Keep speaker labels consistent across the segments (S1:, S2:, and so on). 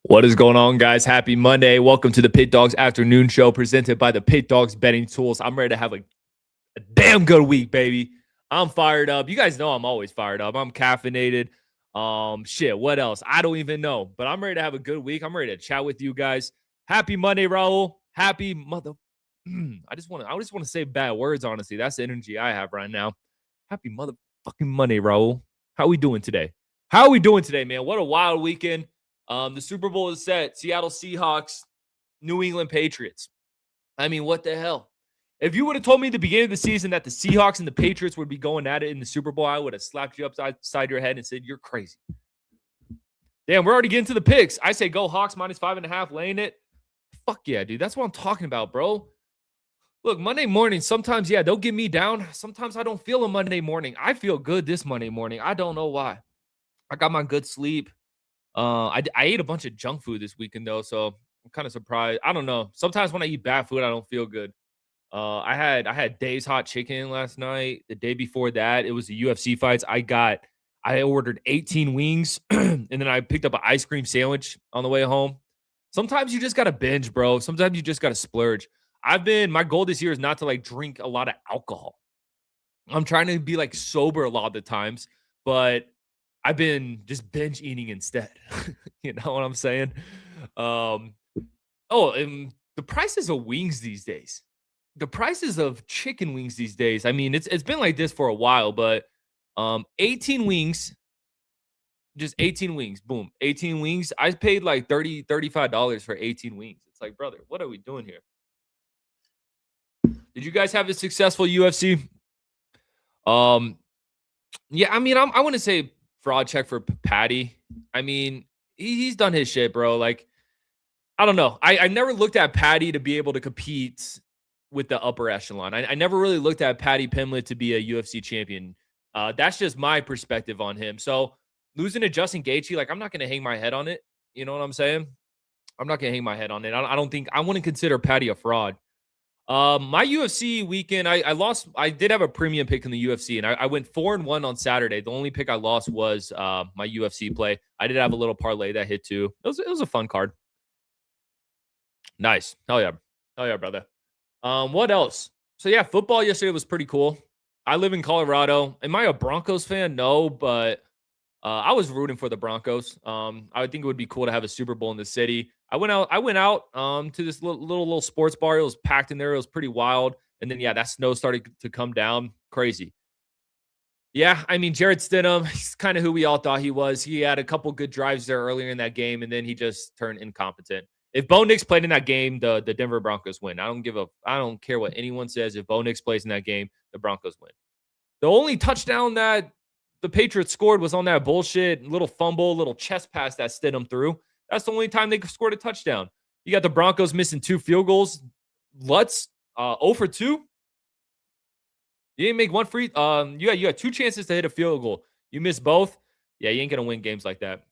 S1: What is going on, guys? Happy Monday. Welcome to the PickDawgz afternoon show presented by the PickDawgz betting tools. I'm ready to have a damn good week, baby. I'm fired up. You guys know I'm always fired up. I'm caffeinated. Shit, what else? I don't even know, but I'm ready to have a good week. I'm ready to chat with you guys. Happy Monday, Raul. Happy mother. I just want to say bad words, honestly. That's the energy I have right now. Happy motherfucking Monday, Raul. How we doing today? Man? What a wild weekend. The Super Bowl is set. Seattle Seahawks, New England Patriots. I mean, what the hell? If you would have told me at the beginning of the season that the Seahawks and the Patriots would be going at it in the Super Bowl, I would have slapped you upside your head and said, you're crazy. Damn, we're already getting to the picks. I say go Hawks -5.5, laying it. Fuck yeah, dude. That's what I'm talking about, bro. Look, Monday morning, sometimes, yeah, they'll get me down. Sometimes I don't feel a Monday morning. I feel good this Monday morning. I don't know why. I got my good sleep. I ate a bunch of junk food this weekend, though, so I'm kind of surprised. I don't know. Sometimes when I eat bad food, I don't feel good. I had Dave's hot chicken last night. The day before that, it was the UFC fights. I ordered 18 wings, and then I picked up an ice cream sandwich on the way home. Sometimes you just got to binge, bro. Sometimes you just got to splurge. My goal this year is not to like drink a lot of alcohol. I'm trying to be like sober a lot of the times, but I've been just binge eating instead. You know what I'm saying? And the prices of wings these days. The prices of chicken wings these days. I mean, it's been like this for a while, but 18 wings, just 18 wings. Boom. 18 wings. I paid like $35 for 18 wings. It's like, brother, what are we doing here? Did you guys have a successful UFC? Yeah, I mean, I want to say fraud check for Patty. I mean, he's done his shit, bro. Like, I don't know. I never looked at Patty to be able to compete with the upper echelon. I never really looked at Patty Pimlet to be a UFC champion. That's just my perspective on him. So losing to Justin Gaethje, like, I'm not going to hang my head on it. You know what I'm saying? I'm not going to hang my head on it. I don't think I wouldn't consider Patty a fraud. My UFC weekend, I lost. I did have a premium pick in the UFC, and I went 4-1 on Saturday. The only pick I lost was my UFC play. I did have a little parlay that hit too. It was a fun card. Nice. Hell yeah, brother. What else? So yeah, football yesterday was pretty cool. I live in Colorado. Am I a Broncos fan? No, but I was rooting for the Broncos. I would think it would be cool to have a Super Bowl in the city. I went out to this little sports bar. It was packed in there. It was pretty wild. And then, yeah, that snow started to come down. Crazy. Yeah, I mean, Jared Stidham, he's kind of who we all thought he was. He had a couple good drives there earlier in that game, and then he just turned incompetent. If Bo Nix played in that game, the Denver Broncos win. I don't care what anyone says. If Bo Nix plays in that game, the Broncos win. The only touchdown that the Patriots scored was on that bullshit little fumble, little chest pass that Stidham threw. That's the only time they scored a touchdown. You got the Broncos missing 2 field goals. Lutz, 0 for 2. You didn't make one free. You had 2 chances to hit a field goal. You missed both. Yeah, you ain't gonna win games like that.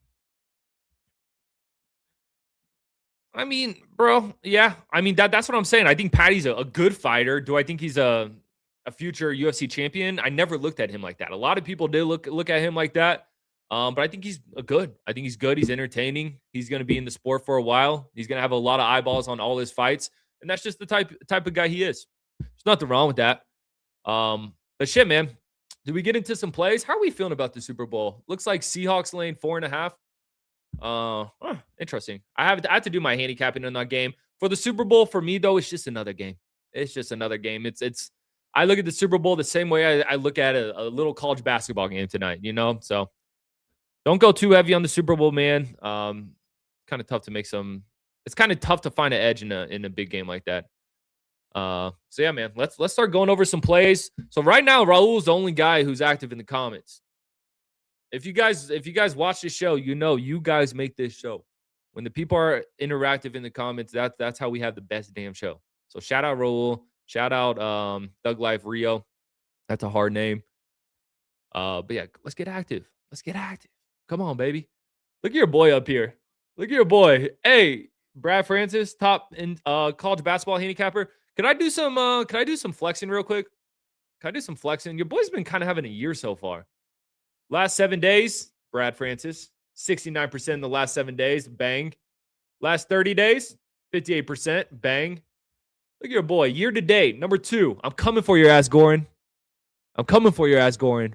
S1: I mean, bro, yeah. I mean, that's what I'm saying. I think Patty's a good fighter. Do I think he's a future UFC champion? I never looked at him like that. A lot of people did look at him like that. But I think he's good. I think he's good. He's entertaining. He's going to be in the sport for a while. He's going to have a lot of eyeballs on all his fights. And that's just the type of guy he is. There's nothing wrong with that. But shit, man. Did we get into some plays? How are we feeling about the Super Bowl? Looks like Seahawks lane 4.5. Interesting. I have to do my handicapping in that game. For the Super Bowl, for me, though, it's just another game. It's just another game. I look at the Super Bowl the same way I look at a little college basketball game tonight, you know? So don't go too heavy on the Super Bowl, man. Kind of tough to it's kind of tough to find an edge in a big game like that. So yeah, man, let's start going over some plays. So right now, Raul's the only guy who's active in the comments. If you guys watch this show, you know you guys make this show. When the people are interactive in the comments, that's how we have the best damn show. So shout out Raul, shout out Thug Life Rio. That's a hard name. But yeah, let's get active. Let's get active. Come on, baby. Look at your boy up here. Look at your boy. Hey, Brad Francis, top in college basketball handicapper. Can I do some flexing real quick? Can I do some flexing? Your boy's been kind of having a year so far. Last 7 days, Brad Francis, 69% in the last 7 days. Bang. Last 30 days, 58%. Bang. Look at your boy. Year to date, number 2. I'm coming for your ass, Goran. I'm coming for your ass, Goran.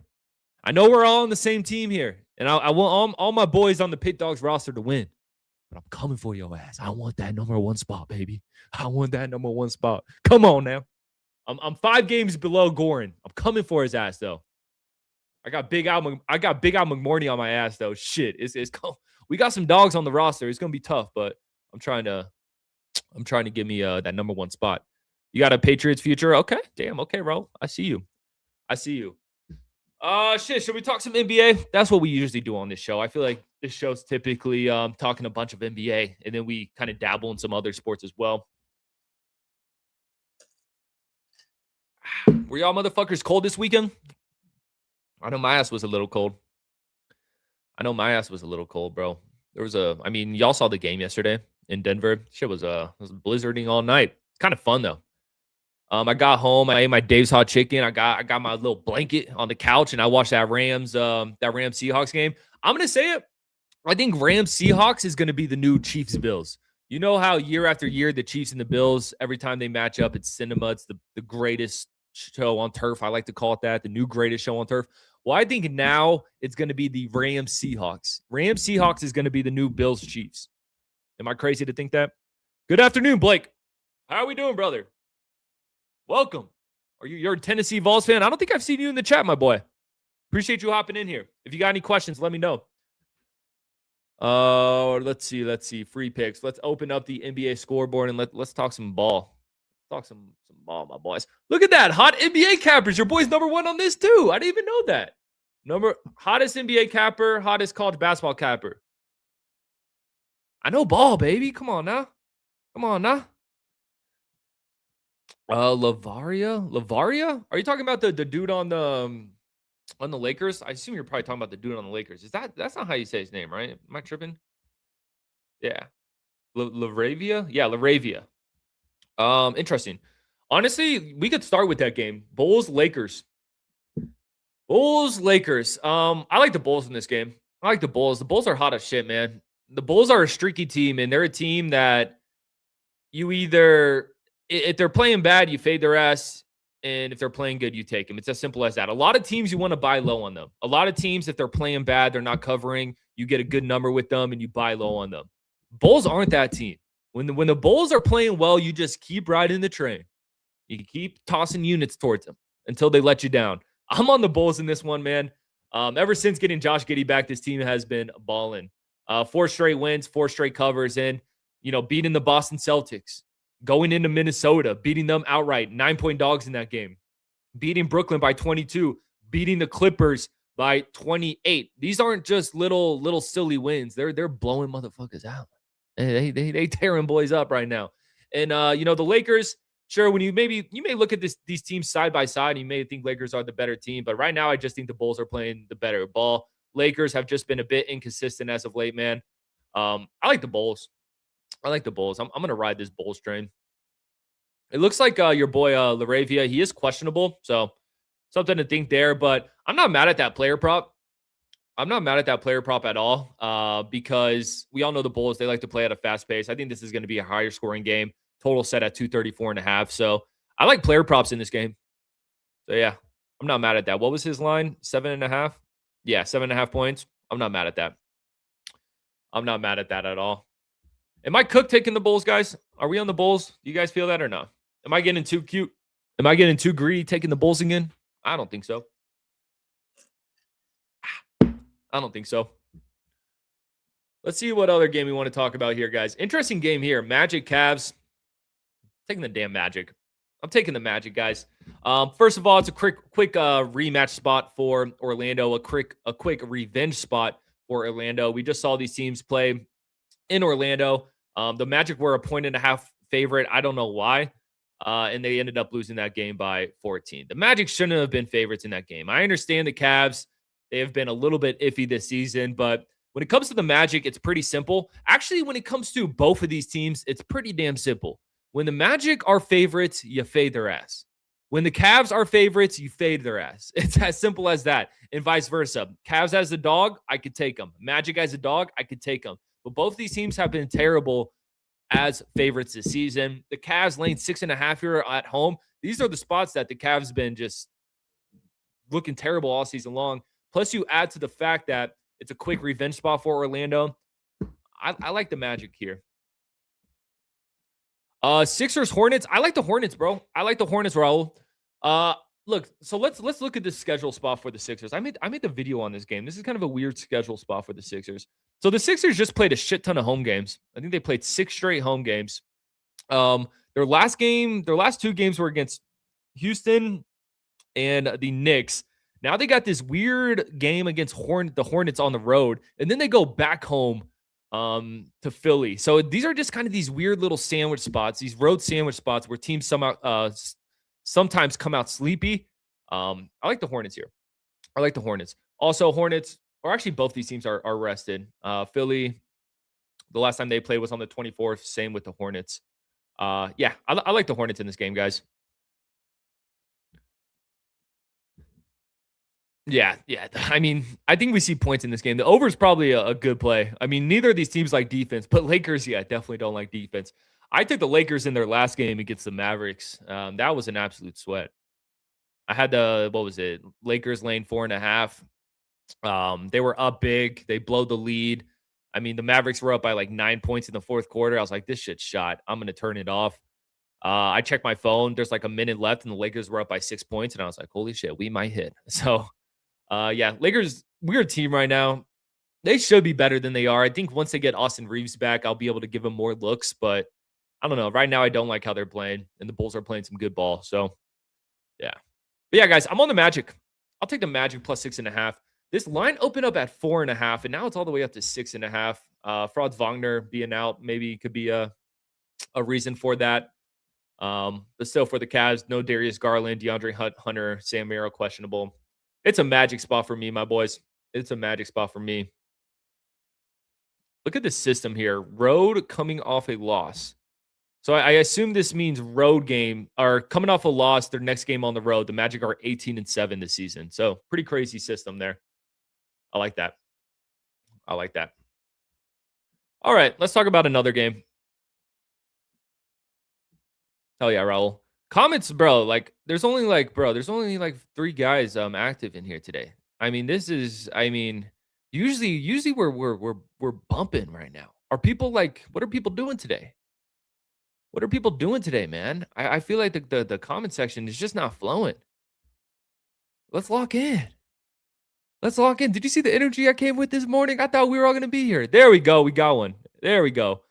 S1: I know we're all on the same team here, and I want all my boys on the PickDawgz roster to win. But I'm coming for your ass. I want that number 1 spot, baby. I want that number 1 spot. Come on now. I'm 5 games below Goran. I'm coming for his ass though. I got Big Al McMorney on my ass though. Shit, we got some dogs on the roster. It's gonna be tough, but I'm trying to give me that number 1 spot. You got a Patriots future? Okay, damn. Okay, bro. I see you. Shit. Should we talk some NBA? That's what we usually do on this show. I feel like this show's typically talking a bunch of NBA, and then we kind of dabble in some other sports as well. Were y'all motherfuckers cold this weekend? I know my ass was a little cold. Bro. Y'all saw the game yesterday in Denver. Shit was blizzarding all night. It's kind of fun though. I got home. I ate my Dave's hot chicken. I got my little blanket on the couch, and I watched that Rams Seahawks game. I'm gonna say it. I think Rams Seahawks is gonna be the new Chiefs Bills. You know how year after year the Chiefs and the Bills, every time they match up, it's cinema. It's the greatest show on turf. I like to call it that, the new greatest show on turf. Well, I think now it's going to be the Rams Seahawks. Rams Seahawks is going to be the new Bills Chiefs. Am I crazy to think that? Good afternoon, Blake. How are we doing, brother? Welcome. You're a Tennessee Vols fan? I don't think I've seen you in the chat, my boy. Appreciate you hopping in here. If you got any questions, let me know. Let's see. Free picks. Let's open up the NBA scoreboard and let's talk some ball. Talk some ball, my boys. Look at that. Hot NBA cappers. Your boy's number 1 on this too. I didn't even know that. Hottest NBA capper, hottest college basketball capper. I know ball, baby. Come on now. Lavaria? Are you talking about the dude on the Lakers? I assume you're probably talking about the dude on the Lakers. That's not how you say his name, right? Am I tripping? Yeah. Laravia? Yeah, Laravia. Interesting. Honestly, we could start with that game. Bulls-Lakers. I like the Bulls in this game. I like the Bulls. The Bulls are hot as shit, man. The Bulls are a streaky team, and they're a team that you either, if they're playing bad, you fade their ass, and if they're playing good, you take them. It's as simple as that. A lot of teams, you want to buy low on them. A lot of teams, if they're playing bad, they're not covering, you get a good number with them, and you buy low on them. Bulls aren't that team. When the Bulls are playing well, you just keep riding the train. You keep tossing units towards them until they let you down. I'm on the Bulls in this one, man. Ever since getting Josh Giddey back, this team has been balling. 4 straight wins, 4 straight covers, and beating the Boston Celtics, going into Minnesota, beating them outright, 9-point dogs in that game, beating Brooklyn by 22, beating the Clippers by 28. These aren't just little silly wins. They're blowing motherfuckers out. They tearing boys up right now. And the Lakers, sure, when you may look at these teams side by side, you may think Lakers are the better team, but right now I just think the Bulls are playing the better ball. Lakers have just been a bit inconsistent as of late, man. I like the Bulls. I'm gonna ride this Bulls train. It looks like your boy Laravia, he is questionable, so something to think there. But I'm not mad at that player prop. At all because we all know the Bulls, they like to play at a fast pace. I think this is going to be a higher scoring game. Total set at 234.5. So I like player props in this game. So yeah, I'm not mad at that. What was his line? 7.5? Yeah, 7.5 points. I'm not mad at that. At all. Am I cooked taking the Bulls, guys? Are we on the Bulls? Do you guys feel that or not? Am I getting too cute? Am I getting too greedy taking the Bulls again? I don't think so. Let's see what other game we want to talk about here, guys. Interesting game here. Magic Cavs. Taking the damn Magic. I'm taking the Magic, guys. First of all, it's a quick rematch spot for Orlando. A quick revenge spot for Orlando. We just saw these teams play in Orlando. The Magic were a 1.5 favorite. I don't know why. And they ended up losing that game by 14. The Magic shouldn't have been favorites in that game. I understand the Cavs. They have been a little bit iffy this season, but when it comes to the Magic, it's pretty simple. Actually, when it comes to both of these teams, it's pretty damn simple. When the Magic are favorites, you fade their ass. When the Cavs are favorites, you fade their ass. It's as simple as that, and vice versa. Cavs as a dog, I could take them. Magic as a dog, I could take them. But both of these teams have been terrible as favorites this season. The Cavs laying 6.5 here at home. These are the spots that the Cavs been just looking terrible all season long. Plus, you add to the fact that it's a quick revenge spot for Orlando. I like the Magic here. Sixers, Hornets. I like the Hornets, bro. I like the Hornets, Raul. Look, so let's look at this schedule spot for the Sixers. I made the video on this game. This is kind of a weird schedule spot for the Sixers. So the Sixers just played a shit ton of home games. I think they played 6 straight home games. Their last two games were against Houston and the Knicks. Now they got this weird game against the Hornets on the road, and then they go back home to Philly. So these are just kind of these weird little sandwich spots, these road sandwich spots where teams sometimes come out sleepy. I like the Hornets here. I like the Hornets. Also, Hornets, or actually both these teams are rested. Philly, the last time they played was on the 24th. Same with the Hornets. Yeah, I like the Hornets in this game, guys. Yeah. I mean, I think we see points in this game. The over is probably a good play. I mean, neither of these teams like defense, but Lakers, yeah, definitely don't like defense. I took the Lakers in their last game against the Mavericks. That was an absolute sweat. I had Lakers laying 4.5. They were up big. They blow the lead. I mean, the Mavericks were up by like 9 points in the fourth quarter. I was like, this shit's shot. I'm going to turn it off. I checked my phone. There's like a minute left, and the Lakers were up by 6 points. And I was like, holy shit, we might hit. So, yeah, Lakers, weird team right now. They should be better than they are. I think once they get Austin Reeves back, I'll be able to give them more looks. But I don't know. Right now, I don't like how they're playing, and the Bulls are playing some good ball. So, yeah. But yeah, guys, I'm on the Magic. I'll take the Magic plus 6.5. This line opened up at 4.5, and now it's all the way up to 6.5. Franz Wagner being out maybe could be a reason for that. But still, for the Cavs, no Darius Garland, DeAndre Hunter, Sam Merrill questionable. It's a Magic spot for me, my boys. It's a Magic spot for me. Look at the system here. Road coming off a loss. So I assume this means road game or coming off a loss, their next game on the road. The Magic are 18-7 this season. So pretty crazy system there. I like that. I like that. All right, let's talk about another game. Hell yeah, Raul. Comments, bro. Like, there's only like 3 guys active in here today. I mean, usually we're bumping right now. Are people like, what are people doing today? What are people doing today, man? I feel like the comment section is just not flowing. Let's lock in. Let's lock in. Did you see the energy I came with this morning? I thought we were all going to be here. There we go. We got one. There we go.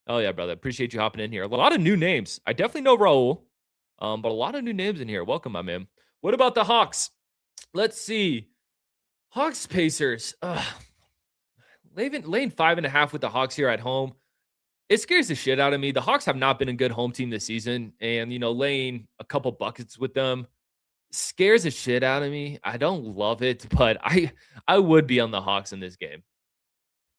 S1: Oh, yeah, brother. Appreciate you hopping in here. A lot of new names. I definitely know Raul, but a lot of new names in here. Welcome, my man. What about the Hawks? Let's see. Hawks Pacers. Laying 5.5 with the Hawks here at home. It scares the shit out of me. The Hawks have not been a good home team this season, and, laying a couple buckets with them scares the shit out of me. I don't love it, but I would be on the Hawks in this game.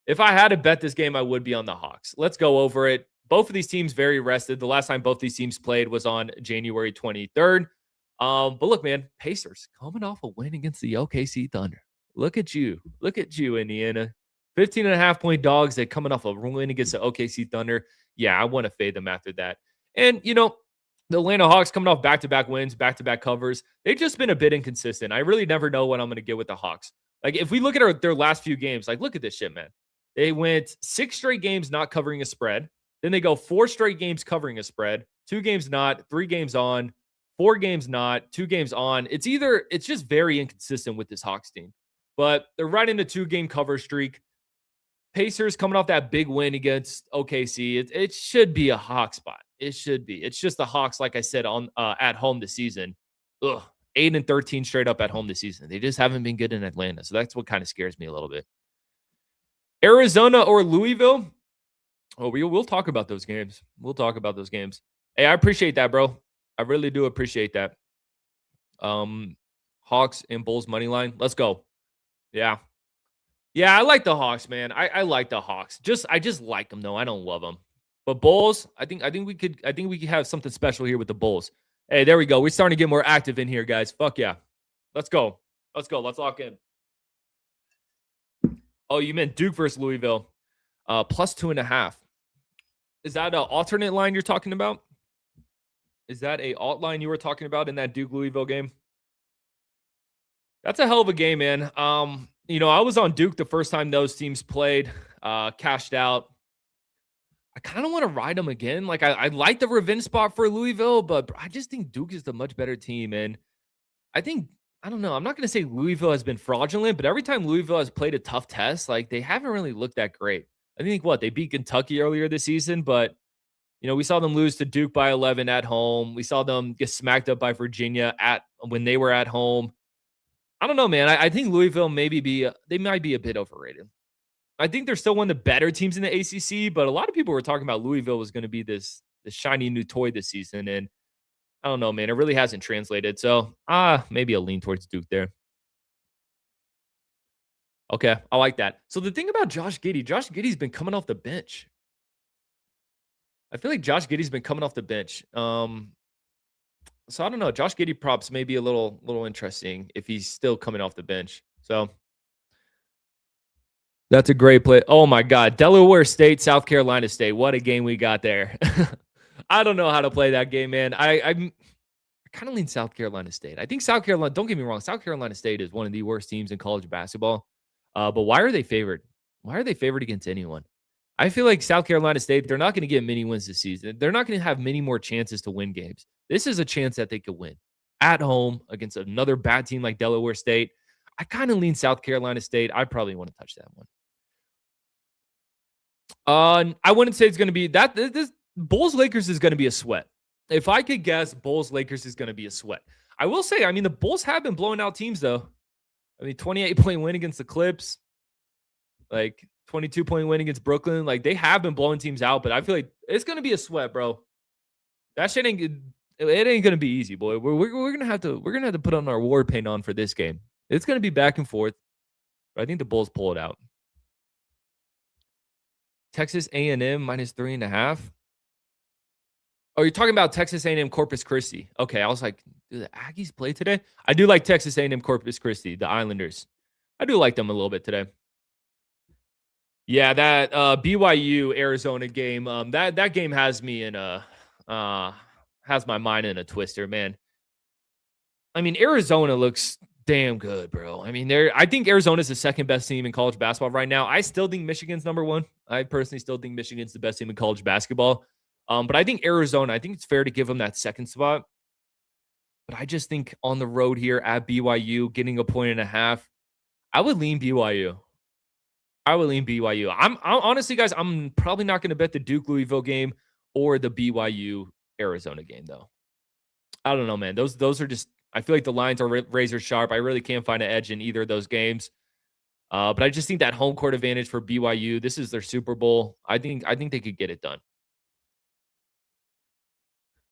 S1: If I had to bet this game, I would be on the Hawks. Let's go over it. Both of these teams very rested. The last time both these teams played was on January 23rd. But look, man, Pacers coming off a win against the OKC Thunder. Look at you. Look at you, Indiana. 15.5-point dogs. They're coming off a win against the OKC Thunder. Yeah, I want to fade them after that. And, the Atlanta Hawks coming off back-to-back wins, back-to-back covers. They've just been a bit inconsistent. I really never know what I'm going to get with the Hawks. Like, if we look at their last few games, like, look at this shit, man. They went 6 straight games not covering a spread. Then they go 4 straight games covering a spread. 2 games not, 3 games on, 4 games not, 2 games on. It's just very inconsistent with this Hawks team. But they're right in a 2-game cover streak. Pacers coming off that big win against OKC. It should be a Hawk spot. It should be. It's just the Hawks, like I said, on at home this season. 8-13 straight up at home this season. They just haven't been good in Atlanta. So that's what kind of scares me a little bit. Arizona or Louisville? Oh, we'll talk about those games. We'll talk about those games. Hey, I appreciate that, bro. I really do appreciate that. Hawks and Bulls money line. Let's go. Yeah. Yeah, I like the Hawks, man. I like the Hawks. I just like them though. I don't love them. But Bulls, I think we could have something special here with the Bulls. Hey, there we go. We're starting to get more active in here, guys. Fuck yeah. Let's go. Let's go. Let's lock in. Oh, you meant Duke versus Louisville. plus 2.5. Is that an alternate line you're talking about? Is that a alt line you were talking about in that Duke Louisville game? That's a hell of a game, man. I was on Duke the first time those teams played, cashed out. I kind of want to ride them again. Like I like the revenge spot for Louisville, but I just think Duke is the much better team. And I don't know. I'm not going to say Louisville has been fraudulent, but every time Louisville has played a tough test, like they haven't really looked that great. I think they beat Kentucky earlier this season, but we saw them lose to Duke by 11 at home. We saw them get smacked up by Virginia when they were at home. I don't know, man. I think Louisville might be a bit overrated. I think they're still one of the better teams in the ACC, but a lot of people were talking about Louisville was going to be this shiny new toy this season, and I don't know, man. It really hasn't translated. So, maybe a lean towards Duke there. Okay, I like that. So the thing about Josh Giddey's been coming off the bench. I feel like Josh Giddey's been coming off the bench. So I don't know. Josh Giddey props may be a little interesting if he's still coming off the bench. So that's a great play. Oh my God. Delaware State, South Carolina State. What a game we got there. I don't know how to play that game, man. I kind of lean South Carolina State. I think South Carolina, don't get me wrong, South Carolina State is one of the worst teams in college basketball. But why are they favored? Why are they favored against anyone? I feel like South Carolina State, they're not going to get many wins this season. They're not going to have many more chances to win games. This is a chance that they could win at home against another bad team like Delaware State. I kind of lean South Carolina State. I probably want to touch that one. I wouldn't say it's going to be that. This Bulls Lakers is going to be a sweat. If I could guess, Bulls Lakers is going to be a sweat. I will say, the Bulls have been blowing out teams though. 28-point win against the Clips, like 22-point win against Brooklyn. Like they have been blowing teams out, but I feel like it's going to be a sweat, bro. That shit ain't going to be easy, boy. We're going to have to put on our war paint on for this game. It's going to be back and forth, but I think the Bulls pull it out. Texas A&M minus 3.5. Oh, you're talking about Texas A&M Corpus Christi. Okay, I was like, do the Aggies play today? I do like Texas A&M Corpus Christi, the Islanders. I do like them a little bit today. Yeah, that BYU Arizona game, that game has me in has my mind in a twister, man. Arizona looks damn good, bro. I think Arizona's the second best team in college basketball right now. I still think Michigan's number one. I personally still think Michigan's the best team in college basketball. But I think Arizona, I think it's fair to give them that second spot. But I just think on the road here at BYU, getting 1.5, I would lean BYU. I'm honestly, guys, I'm probably not going to bet the Duke Louisville game or the BYU Arizona game, though. I don't know, man. Those are just, I feel like the lines are razor sharp. I really can't find an edge in either of those games. But I just think that home court advantage for BYU, this is their Super Bowl. I think they could get it done.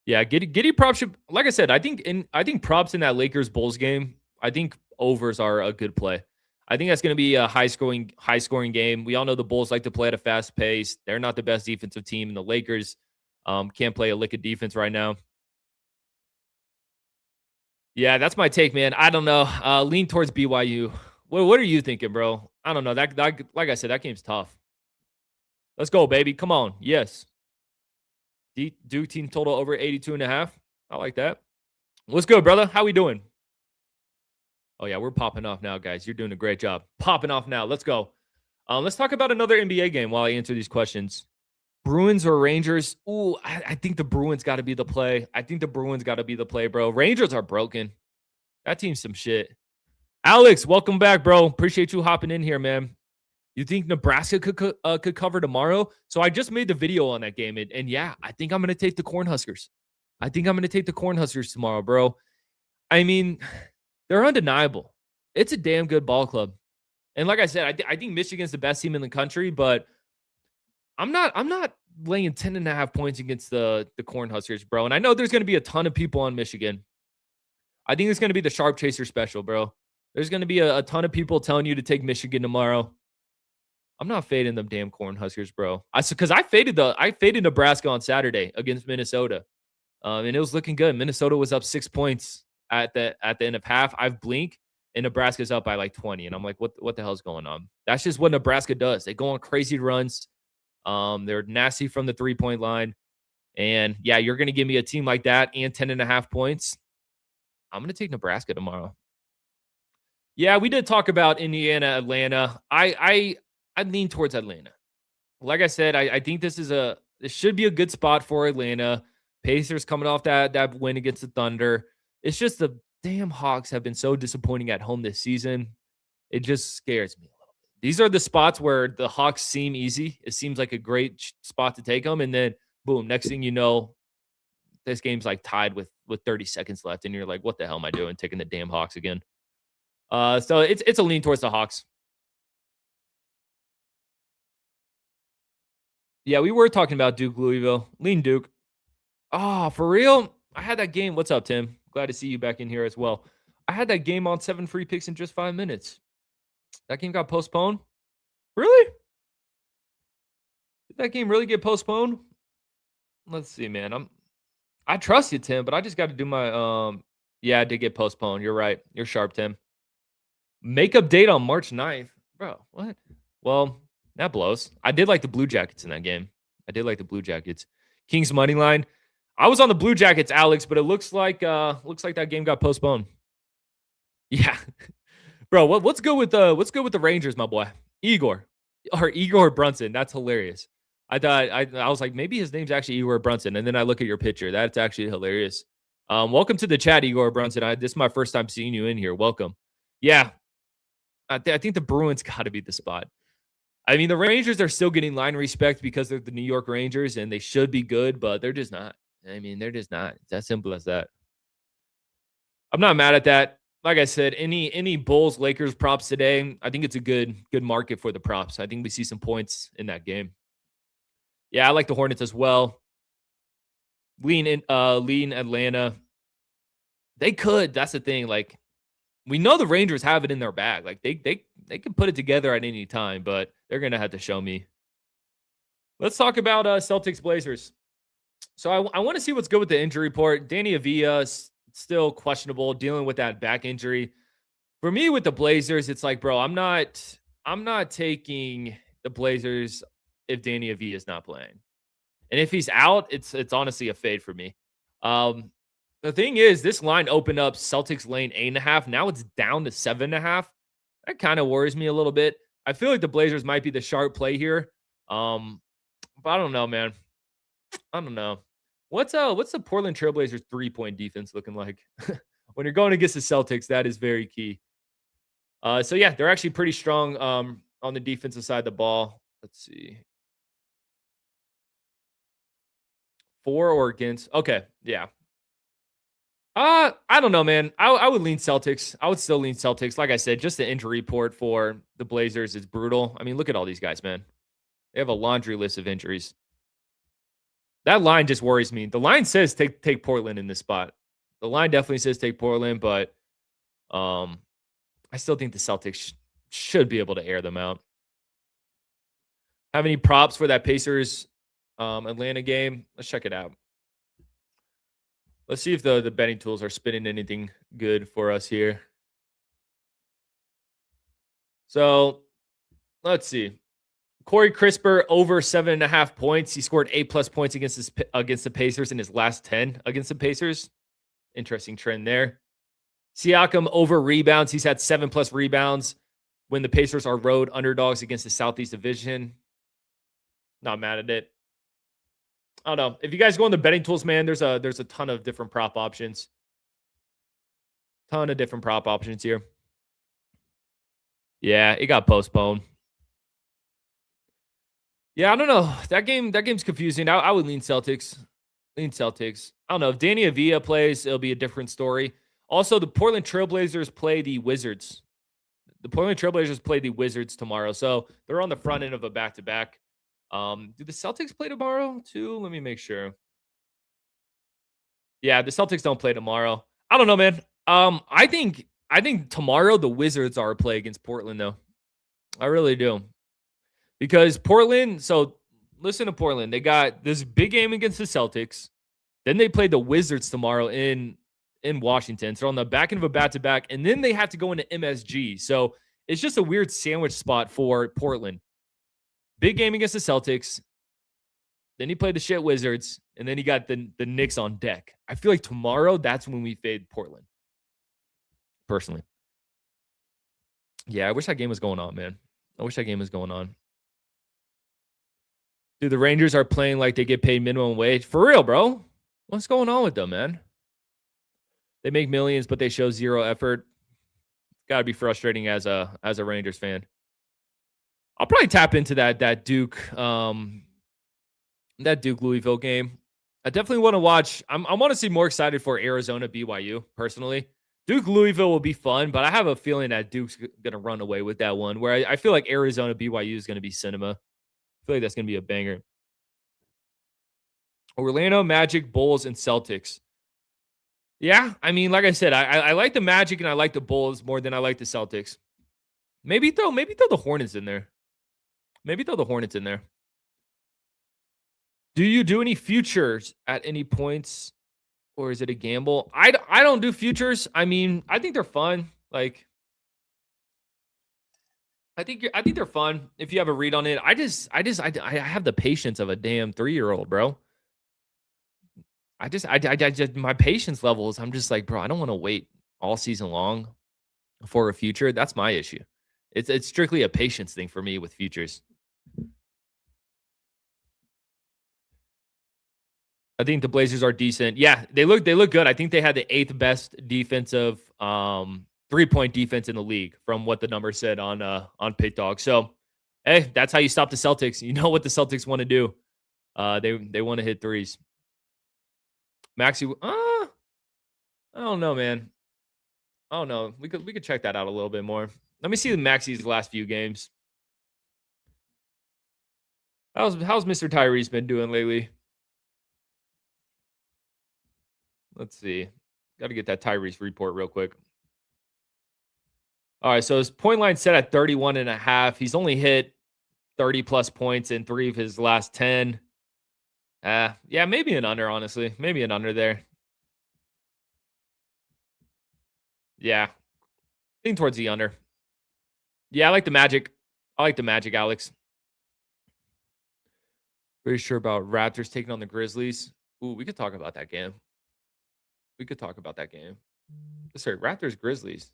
S1: Yeah, Giddey props should, like I said, I think props in that Lakers Bulls game, I think overs are a good play. I think that's going to be a high scoring game. We all know the Bulls like to play at a fast pace. They're not the best defensive team, and the Lakers can't play a lick of defense right now. Yeah, that's my take, man. I don't know. Lean towards BYU. What are you thinking, bro? I don't know. That like I said, that game's tough. Let's go, baby. Come on. Yes. Duke team total over 82.5. I like that. What's good, brother? How we doing? Oh, yeah, we're popping off now, guys. You're doing a great job. Popping off now. Let's go. Let's talk about another NBA game while I answer these questions. Bruins or Rangers? Ooh, I think the Bruins got to be the play. Bro. Rangers are broken. That team's some shit. Alex, welcome back, bro. Appreciate you hopping in here, man. You think Nebraska could cover tomorrow? So I just made the video on that game, and yeah, I think I'm going to take the Cornhuskers. Tomorrow, bro. They're undeniable. It's a damn good ball club. And like I said, I think Michigan's the best team in the country, but I'm not laying 10.5 points against the Cornhuskers, bro. And I know there's going to be a ton of people on Michigan. I think it's going to be the Sharp Chaser special, bro. There's going to be a ton of people telling you to take Michigan tomorrow. I'm not fading them damn Cornhuskers, bro. Because I faded Nebraska on Saturday against Minnesota, and it was looking good. Minnesota was up 6 points at the end of half. I've blinked, and Nebraska's up by like 20, and I'm like, what the hell's going on? That's just what Nebraska does. They go on crazy runs. They're nasty from the 3-point line. And yeah, you're going to give me a team like that and 10.5 points. I'm going to take Nebraska tomorrow. Yeah, we did talk about Indiana, Atlanta. I lean towards Atlanta. Like I said, I think this should be a good spot for Atlanta. Pacers coming off that win against the Thunder. It's just the damn Hawks have been so disappointing at home this season. It just scares me a little bit. These are the spots where the Hawks seem easy. It seems like a great spot to take them, and then boom, next thing you know, this game's like tied with 30 seconds left, and you're like, what the hell am I doing? Taking the damn Hawks again. So it's a lean towards the Hawks. Yeah, we were talking about Duke Louisville. Lean Duke. Oh, for real? I had that game. What's up, Tim? Glad to see you back in here as well. I had that game on 7 free picks in just 5 minutes. That game got postponed? Really? Did that game really get postponed? Let's see, man. I trust you, Tim, but I just got to do my yeah, it did get postponed. You're right. You're sharp, Tim. Makeup date on March 9th. Bro, what? Well, that blows. I did like the Blue Jackets in that game. I did like the Blue Jackets. Kings money line. I was on the Blue Jackets, Alex, but it looks like that game got postponed. Yeah. Bro, what's good with the Rangers, my boy? Igor Brunson. That's hilarious. I thought I was like, maybe his name's actually Igor Brunson, and then I look at your picture. That's actually hilarious. Welcome to the chat, Igor Brunson. This is my first time seeing you in here. Welcome. Yeah, I think the Bruins got to be the spot. I mean, the Rangers are still getting line respect because they're the New York Rangers, and they should be good, but they're just not. I mean, they're just not. It's as simple as that. I'm not mad at that. Like I said, any Bulls Lakers props today, I think it's a good market for the props. I think we see some points in that game. Yeah, I like the Hornets as well. Lean Atlanta. They could. That's the thing. Like, we know the Rangers have it in their bag. Like they can put it together at any time, but they're gonna have to show me. Let's talk about Celtics Blazers. So I want to see what's good with the injury report. Danny Avila still questionable, dealing with that back injury. For me with the Blazers, it's like, bro, I'm not taking the Blazers if Danny Avila is not playing. And if he's out, it's honestly a fade for me. The thing is, this line opened up Celtics lane 8.5. Now it's down to 7.5. That kind of worries me a little bit. I feel like the Blazers might be the sharp play here. But I don't know, man. I don't know. What's the Portland Trailblazers 3-point defense looking like? When you're going against the Celtics, that is very key. So yeah, they're actually pretty strong on the defensive side of the ball. Let's see. For or against? Okay, yeah. I don't know, man. I would lean Celtics. I would still lean Celtics. Like I said, just the injury report for the Blazers is brutal. I mean, look at all these guys, man. They have a laundry list of injuries. That line just worries me. The line says take Portland in this spot. The line definitely says take Portland, but I still think the Celtics should be able to air them out. Have any props for that Pacers Atlanta game? Let's check it out. Let's see if the betting tools are spinning anything good for us here. So let's see. Corey Crisper over 7.5 points. He scored 8+ points against the Pacers in his last 10 against the Pacers. Interesting trend there. Siakam over rebounds. He's had 7+ rebounds when the Pacers are road underdogs against the Southeast Division. Not mad at it. I don't know. If you guys go on the betting tools, man, there's a ton of different prop options. Ton of different prop options here. Yeah, it got postponed. Yeah, I don't know. That game's confusing. I would lean Celtics. Lean Celtics. I don't know. If Danny Avila plays, it'll be a different story. Also, the Portland Trailblazers play the Wizards. The Portland Trailblazers play the Wizards tomorrow. So they're on the front end of a back-to-back. Do the Celtics play tomorrow too? Let me make sure. Yeah, the Celtics don't play tomorrow. I don't know, man. I think tomorrow the Wizards are a play against Portland, though. I really do. Because Portland, so listen to Portland. They got this big game against the Celtics. Then they play the Wizards tomorrow in Washington. So on the back end of a back-to-back. And then they have to go into MSG. So it's just a weird sandwich spot for Portland. Big game against the Celtics. Then he played the shit Wizards, and then he got the Knicks on deck. I feel like tomorrow, that's when we fade Portland. Personally. Yeah, I wish that game was going on, man. I wish that game was going on. Dude, the Rangers are playing like they get paid minimum wage. For real, bro. What's going on with them, man? They make millions, but they show zero effort. Gotta be frustrating as a Rangers fan. I'll probably tap into that Duke Louisville game. I definitely want to watch. I want to see more excited for Arizona BYU personally. Duke Louisville will be fun, but I have a feeling that Duke's gonna run away with that one. Where I feel like Arizona BYU is gonna be cinema. I feel like that's gonna be a banger. Orlando Magic, Bulls, and Celtics. Yeah, I mean, like I said, I like the Magic and I like the Bulls more than I like the Celtics. Maybe throw the Hornets in there. Do you do any futures at any points, or is it a gamble? I don't do futures. I mean, I think they're fun. Like, I think they're fun if you have a read on it. I have the patience of a damn 3-year-old, bro. I just my patience levels. I'm just like, bro, I don't want to wait all season long for a future. That's my issue. It's strictly a patience thing for me with futures. I think the Blazers are decent. Yeah, they look good. I think they had the 8th best defensive 3-point defense in the league from what the number said on PickDawgz. So, hey, that's how you stop the Celtics. You know what the Celtics want to do. They want to hit threes. Maxey, I don't know, man. I don't know. We could check that out a little bit more. Let me see the Maxey's last few games. How's Mr. Tyrese been doing lately? Let's see. Got to get that Tyrese report real quick. All right, so his point line set at 31.5. He's only hit 30 plus points in 3 of his last 10. Yeah, maybe an under, honestly. Maybe an under there. Yeah. Leaning towards the under. Yeah, I like the Magic. Alex. Pretty sure about Raptors taking on the Grizzlies. Ooh, we could talk about that game. Sorry, Raptors, Grizzlies.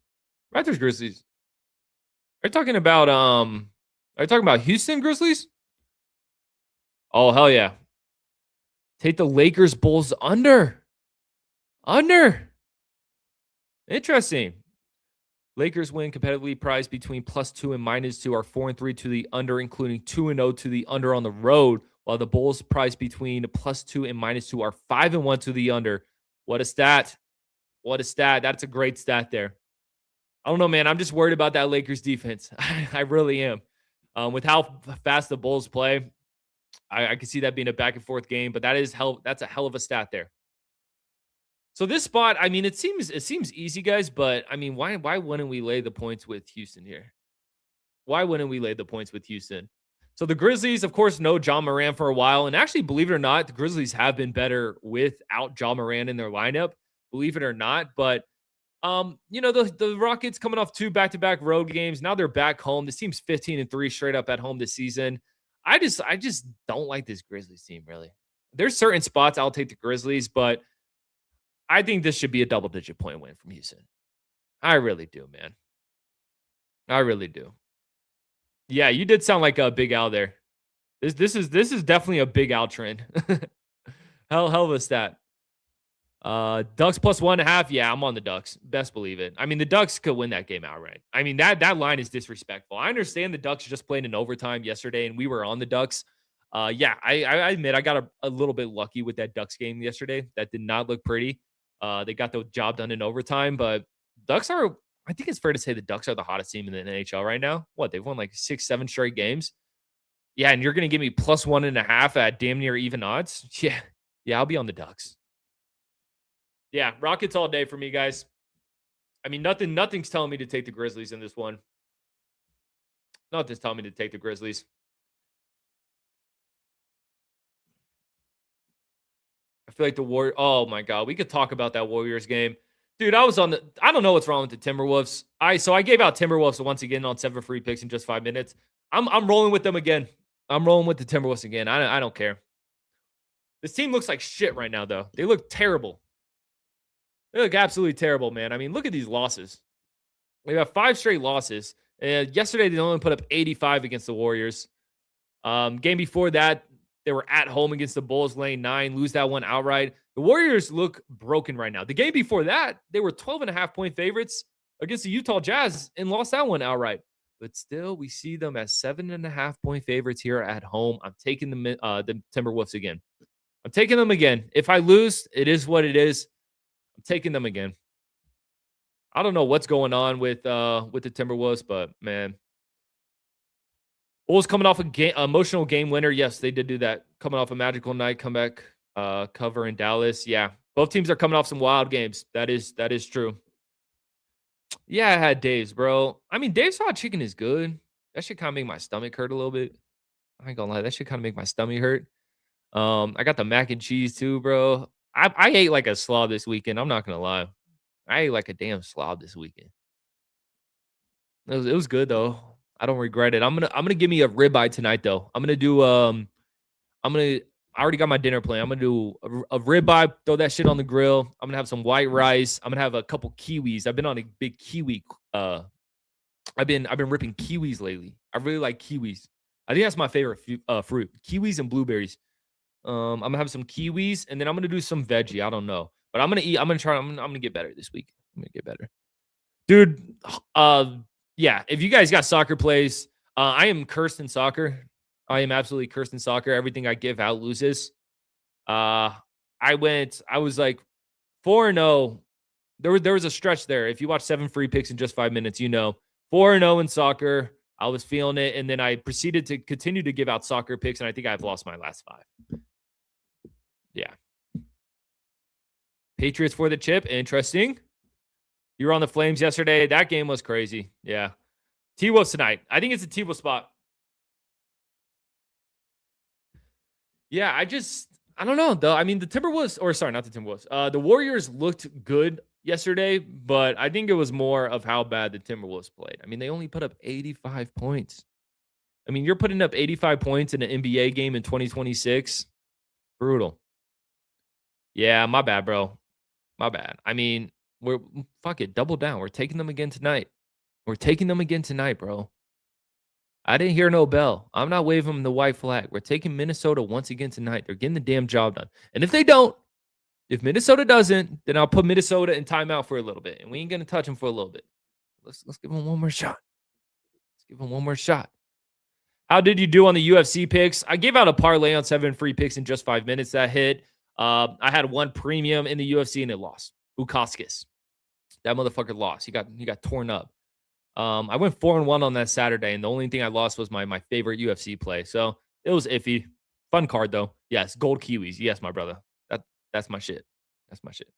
S1: Are you talking about Houston Grizzlies? Oh, hell yeah. Take the Lakers Bulls under. Interesting. Lakers win competitively priced between +2 and -2 are 4-3 to the under, including 2-0 to the under on the road, while the Bulls priced between +2 and -2 are 5-1 to the under. What a stat. That's a great stat there. I don't know, man. I'm just worried about that Lakers defense. I really am. With how fast the Bulls play, I can see that being a back and forth game, but that's a hell of a stat there. So this spot, I mean, it seems easy, guys, but I mean, why wouldn't we lay the points with Houston here? So the Grizzlies, of course, know John Moran for a while, and actually, believe it or not, the Grizzlies have been better without John Moran in their lineup. Believe it or not, but the Rockets coming off 2 back-to-back road games. Now they're back home. This team's 15-3 straight up at home this season. I just don't like this Grizzlies team, really. There's certain spots I'll take the Grizzlies, but I think this should be a double-digit point win from Houston. I really do, man. I really do. Yeah, you did sound like a Big Al there. This is definitely a Big Al trend. hell of a stat. Ducks +1.5. Yeah, I'm on the Ducks. Best believe it. I mean, the Ducks could win that game outright. I mean, that line is disrespectful. I understand the Ducks just played in overtime yesterday, and we were on the Ducks. Yeah, I admit I got a little bit lucky with that Ducks game yesterday. That did not look pretty. They got the job done in overtime, but Ducks are, I think it's fair to say the Ducks are the hottest team in the NHL right now. What, they've won like 6-7 straight games? Yeah, and you're going to give me +1.5 at damn near even odds? Yeah, I'll be on the Ducks. Yeah, Rockets all day for me, guys. I mean, nothing's telling me to take the Grizzlies in this one. Nothing's telling me to take the Grizzlies. I feel like the Warriors. Oh my God, we could talk about that Warriors game, dude. I don't know what's wrong with the Timberwolves. I gave out Timberwolves once again on 7 free picks in just 5 minutes. I'm rolling with them again. I'm rolling with the Timberwolves again. I don't care. This team looks like shit right now, though. They look terrible. They look absolutely terrible, man. I mean, look at these losses. They got 5 straight losses. Yesterday, they only put up 85 against the Warriors. Game before that, they were at home against the Bulls, laying 9, lose that one outright. The Warriors look broken right now. The game before that, they were 12.5-point favorites against the Utah Jazz and lost that one outright. But still, we see them as 7.5-point favorites here at home. I'm taking the Timberwolves again. I'm taking them again. If I lose, it is what it is. I'm taking them again. I don't know what's going on with the Timberwolves, but man, Bulls coming off a emotional game winner. Yes, they did do that. Coming off a magical night comeback cover in Dallas. Yeah, both teams are coming off some wild games. That is true. Yeah, I had Dave's, bro. I mean, Dave's hot chicken is good. That should kind of make my stomach hurt a little bit. I ain't gonna lie, that should kind of make my stomach hurt. I got the mac and cheese too, bro. I ate like a slob this weekend. I'm not gonna lie. I ate like a damn slob this weekend. It was good though. I don't regret it. I'm gonna give me a ribeye tonight though. I already got my dinner plan. I'm gonna do a ribeye, throw that shit on the grill. I'm gonna have some white rice. I'm gonna have a couple kiwis. I've been on a big kiwi. I've been ripping kiwis lately. I really like kiwis. I think that's my favorite fruit. Kiwis and blueberries. I'm gonna have some kiwis, and then I'm gonna do some veggie. I don't know, but I'm gonna eat. I'm gonna get better this week. I'm gonna get better, dude. Yeah. If you guys got soccer plays, I am cursed in soccer. I am absolutely cursed in soccer. Everything I give out loses. I was like 4-0. There was a stretch there. If you watch 7 free picks in just 5 minutes, 4-0 in soccer. I was feeling it, and then I proceeded to continue to give out soccer picks, and I think I've lost my last 5. Yeah. Patriots for the chip. Interesting. You were on the Flames yesterday. That game was crazy. Yeah. T-Wolves tonight. I think it's a T-Wolves spot. Yeah, I don't know, though. I mean, the Timberwolves, or sorry, not the Timberwolves. The Warriors looked good yesterday, but I think it was more of how bad the Timberwolves played. I mean, they only put up 85 points. I mean, you're putting up 85 points in an NBA game in 2026. Brutal. Yeah, my bad, bro. My bad. I mean, fuck it, double down. We're taking them again tonight. We're taking them again tonight, bro. I didn't hear no bell. I'm not waving the white flag. We're taking Minnesota once again tonight. They're getting the damn job done. And if they don't, if Minnesota doesn't, then I'll put Minnesota in timeout for a little bit. And we ain't gonna touch them for a little bit. Let's give them one more shot. Let's give them one more shot. How did you do on the UFC picks? I gave out a parlay on 7 free picks in just 5 minutes. That hit. I had one premium in the UFC and it lost. Bukauskas. That motherfucker lost. He got torn up. I went 4-1 on that Saturday, and the only thing I lost was my favorite UFC play. So it was iffy. Fun card though. Yes, gold kiwis. Yes, my brother. That's my shit. That's my shit.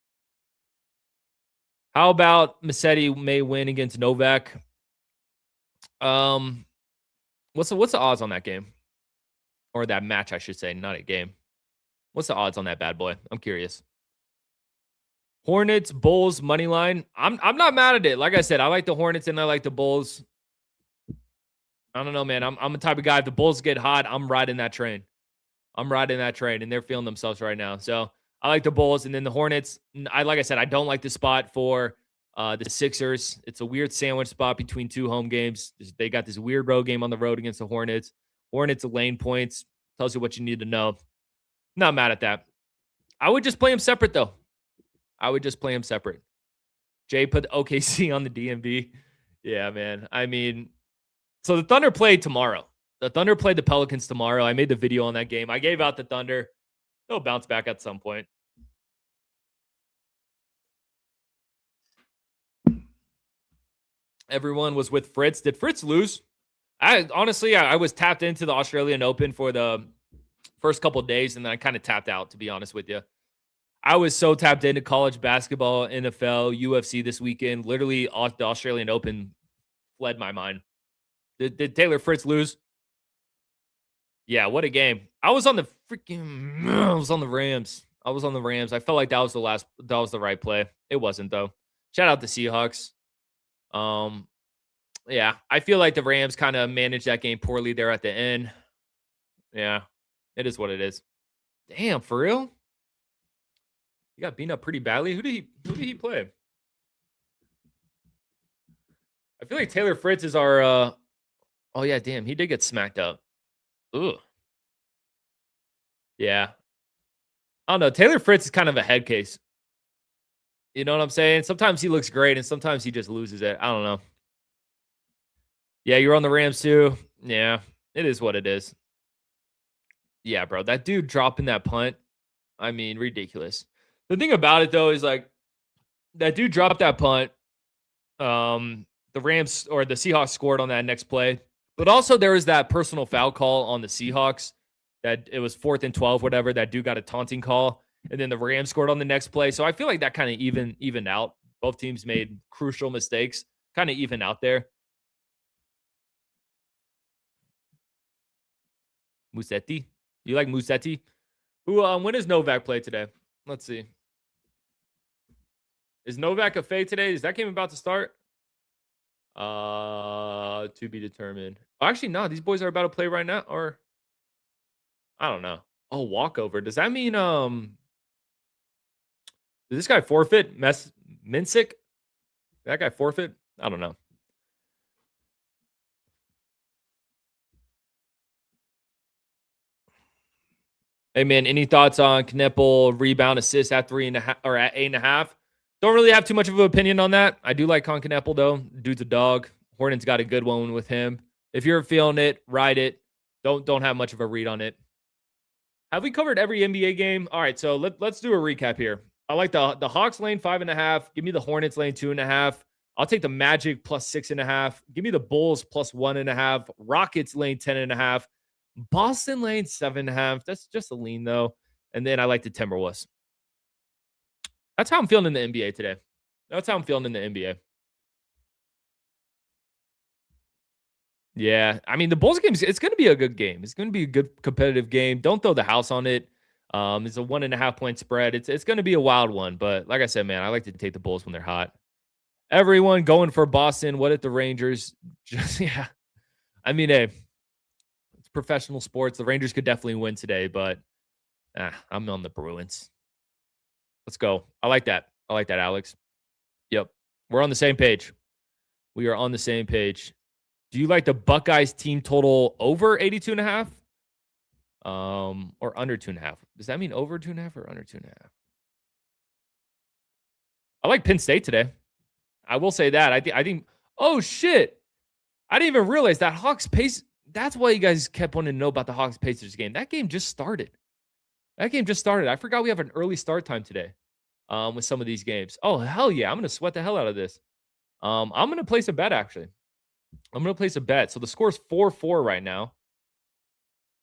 S1: How about Massetti may win against Novak? What's the odds on that game? Or that match, I should say, not a game. What's the odds on that bad boy? I'm curious. Hornets, Bulls, money line. I'm not mad at it. Like I said, I like the Hornets and I like the Bulls. I don't know, man. I'm the type of guy. If the Bulls get hot, I'm riding that train. I'm riding that train, and they're feeling themselves right now. So I like the Bulls, and then the Hornets. Like I said, I don't like the spot for the Sixers. It's a weird sandwich spot between 2 home games. They got this weird road game on the road against the Hornets. Hornets lane points. Tells you what you need to know. Not mad at that. I would just play them separate, though. I would just play them separate. Jay put OKC on the DMV. Yeah, man. I mean, so the Thunder play tomorrow. The Thunder played the Pelicans tomorrow. I made the video on that game. I gave out the Thunder. They'll bounce back at some point. Everyone was with Fritz. Did Fritz lose? I was tapped into the Australian Open for the first couple of days, and then I kind of tapped out, to be honest with you. I was so tapped into college basketball, NFL, UFC this weekend. Literally, the Australian Open fled my mind. Did Taylor Fritz lose? Yeah, what a game. I was on the Rams. I was on the Rams. I felt like that was the right play. It wasn't, though. Shout out to Seahawks. Yeah, I feel like the Rams kind of managed that game poorly there at the end. Yeah, it is what it is. Damn, for real? He got beaten up pretty badly. Who did he play? I feel like Taylor Fritz is our oh yeah, damn, he did get smacked up. Ugh. Yeah. I don't know. Taylor Fritz is kind of a head case. You know what I'm saying? Sometimes he looks great and sometimes he just loses it. I don't know. Yeah, you're on the Rams too. Yeah, it is what it is. Yeah, bro. That dude dropping that punt. I mean, ridiculous. The thing about it though is like that dude dropped that punt. The Rams or the Seahawks scored on that next play. But also there was that personal foul call on the Seahawks that it was 4th and 12, whatever. That dude got a taunting call. And then the Rams scored on the next play. So I feel like that kind of evened out. Both teams made crucial mistakes, kind of even out there. Musetti. You like Musetti? Who when does Novak play today? Let's see. Is Novak a fade today? Is that game about to start? To be determined. Oh, actually, no, these boys are about to play right now, or I don't know. Oh, walkover. Does that mean did this guy forfeit? Minsick? That guy forfeit? I don't know. Hey man, any thoughts on Kneppel rebound assist at 3.5 or at 8.5? Don't really have too much of an opinion on that. I do like Con Kneppel though. Dude's a dog. Hornets got a good one with him. If you're feeling it, ride it. Don't have much of a read on it. Have we covered every NBA game? All right, so let's do a recap here. I like the Hawks lane 5.5. Give me the Hornets lane 2.5. I'll take the Magic plus 6.5. Give me the Bulls plus 1.5. Rockets lane 10.5. Boston lane 7.5. That's just a lean though. And then I like the Timberwolves. That's how I'm feeling in the NBA today. That's how I'm feeling in the NBA. Yeah, I mean the Bulls game. It's going to be a good game. It's going to be a good competitive game. Don't throw the house on it. It's a 1.5 point spread. It's going to be a wild one. But like I said, man, I like to take the Bulls when they're hot. Everyone going for Boston. What if the Rangers? Just yeah. I mean, hey, it's professional sports. The Rangers could definitely win today, but I'm on the Bruins. Let's go. I like that. I like that, Alex. Yep, we're on the same page. We are on the same page. Do you like the Buckeyes team total over 82.5? Or under 2.5? Does that mean over 2.5 or under 2.5? I like Penn State today. I will say that. I think. Oh shit! I didn't even realize that Hawks pace. That's why you guys kept wanting to know about the Hawks Pacers game. That game just started. I forgot we have an early start time today. With some of these games. Oh hell yeah! I'm gonna sweat the hell out of this. I'm gonna place a bet actually. I'm gonna place a bet. So the score's 4-4 right now.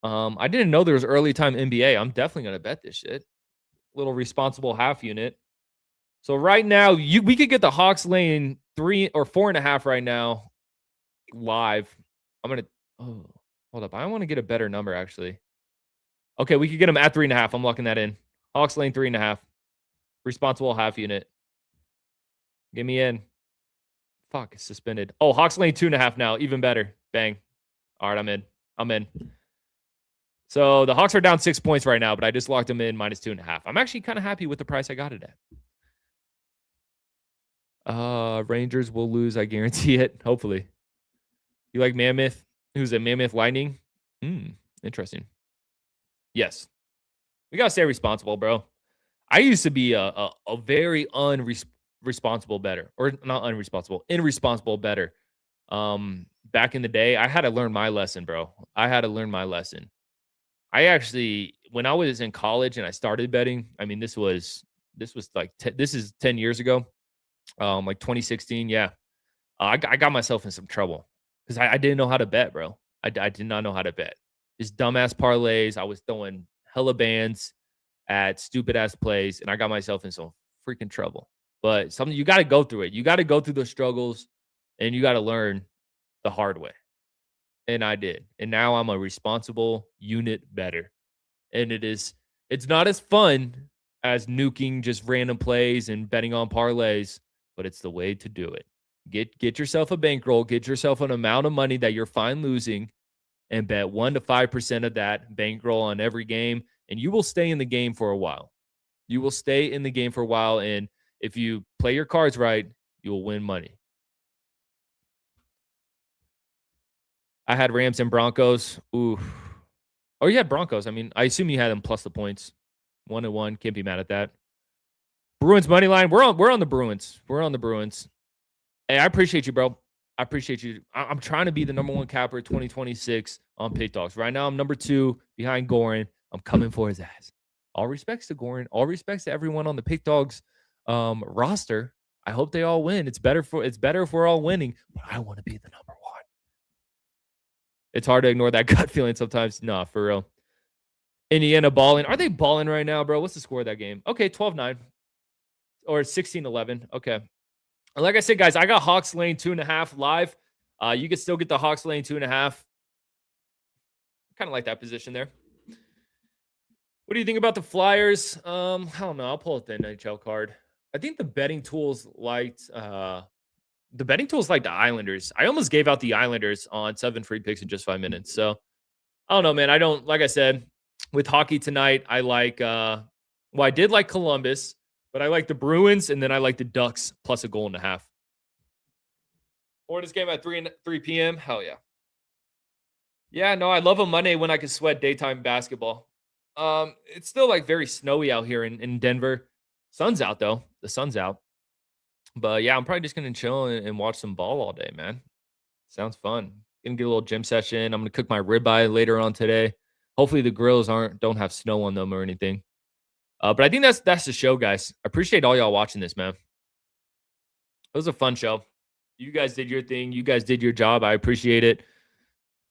S1: I didn't know there was early time NBA. I'm definitely gonna bet this shit. Little responsible half unit. So right now, we could get the Hawks lane 3 or 4.5 right now live. I'm gonna hold up. I want to get a better number actually. Okay, we could get them at 3.5. I'm locking that in. Hawks lane 3.5. Responsible half unit. Get me in. Fuck, it's suspended. Oh, Hawks lane 2.5 now. Even better. Bang. All right, I'm in. So the Hawks are down 6 points right now, but I just locked them in minus 2.5. I'm actually kind of happy with the price I got it at. Rangers will lose. I guarantee it. Hopefully. You like Mammoth? Who's a Mammoth Lightning? Interesting. Yes. We got to stay responsible, bro. I used to be a very irresponsible better, or not unresponsible, irresponsible better. Back in the day, I had to learn my lesson, bro. I had to learn my lesson. I actually, when I was in college and I started betting, I mean, this was like, this is 10 years ago, like 2016. Yeah. I got myself in some trouble because I didn't know how to bet, bro. I did not know how to bet. Just dumbass parlays. I was throwing hella bands at stupid ass plays, and I got myself in some freaking trouble. But something you got to go through it. You got to go through the struggles, and you got to learn the hard way. And I did. And now I'm a responsible unit better. And it's not as fun as nuking just random plays and betting on parlays, but it's the way to do it. Get yourself a bankroll, get yourself an amount of money that you're fine losing, and bet 1 to 5% of that bankroll on every game, and you will stay in the game for a while. You will stay in the game for a while, and if you play your cards right, you will win money. I had Rams and Broncos. Ooh. Oh, you had Broncos. I mean, I assume you had them plus the points. 1-1. Can't be mad at that. Bruins money line. We're on the Bruins. We're on the Bruins. Hey, I appreciate you, bro. I appreciate you. I'm trying to be the number one capper 2026 on PickDawgz. Right now, I'm number 2 behind Goran. I'm coming for his ass. All respects to Goran. All respects to everyone on the PickDawgz roster. I hope they all win. It's better if we're all winning, but I want to be the number 1. It's hard to ignore that gut feeling sometimes. Nah, for real. Indiana balling. Are they balling right now, bro? What's the score of that game? Okay, 12-9 or 16-11. Okay. Like I said, guys, I got Hawks lane 2.5 live. You can still get the Hawks lane 2.5. Kind of like that position there. What do you think about the Flyers? I don't know. I'll pull up the NHL card. I think the betting tools liked the Islanders. I almost gave out the Islanders on 7 free picks in just 5 minutes. So I don't know, man. Like I said, with hockey tonight, I like I did like Columbus, but I like the Bruins, and then I like the Ducks plus 1.5 goals. Hornets game at 3 p.m. Hell yeah. Yeah, no, I love a Monday when I can sweat daytime basketball. It's still like very snowy out here in Denver. Sun's out though. The sun's out. But yeah, I'm probably just gonna chill and watch some ball all day, man. Sounds fun. Gonna get a little gym session. I'm gonna cook my ribeye later on today. Hopefully the grills don't have snow on them or anything. But I think that's the show, guys. I appreciate all y'all watching this, man. It was a fun show. You guys did your thing. You guys did your job. I appreciate it.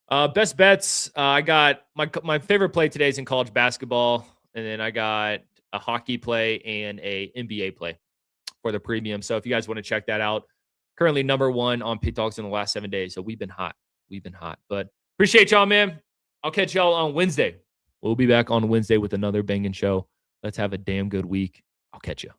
S1: Best bets. I got my favorite play today is in college basketball, and then I got a hockey play and a NBA play for the premium. So if you guys want to check that out, currently number 1 on PickDawgz in the last 7 days. So we've been hot. But appreciate y'all, man. I'll catch y'all on Wednesday. We'll be back on Wednesday with another banging show. Let's have a damn good week. I'll catch you.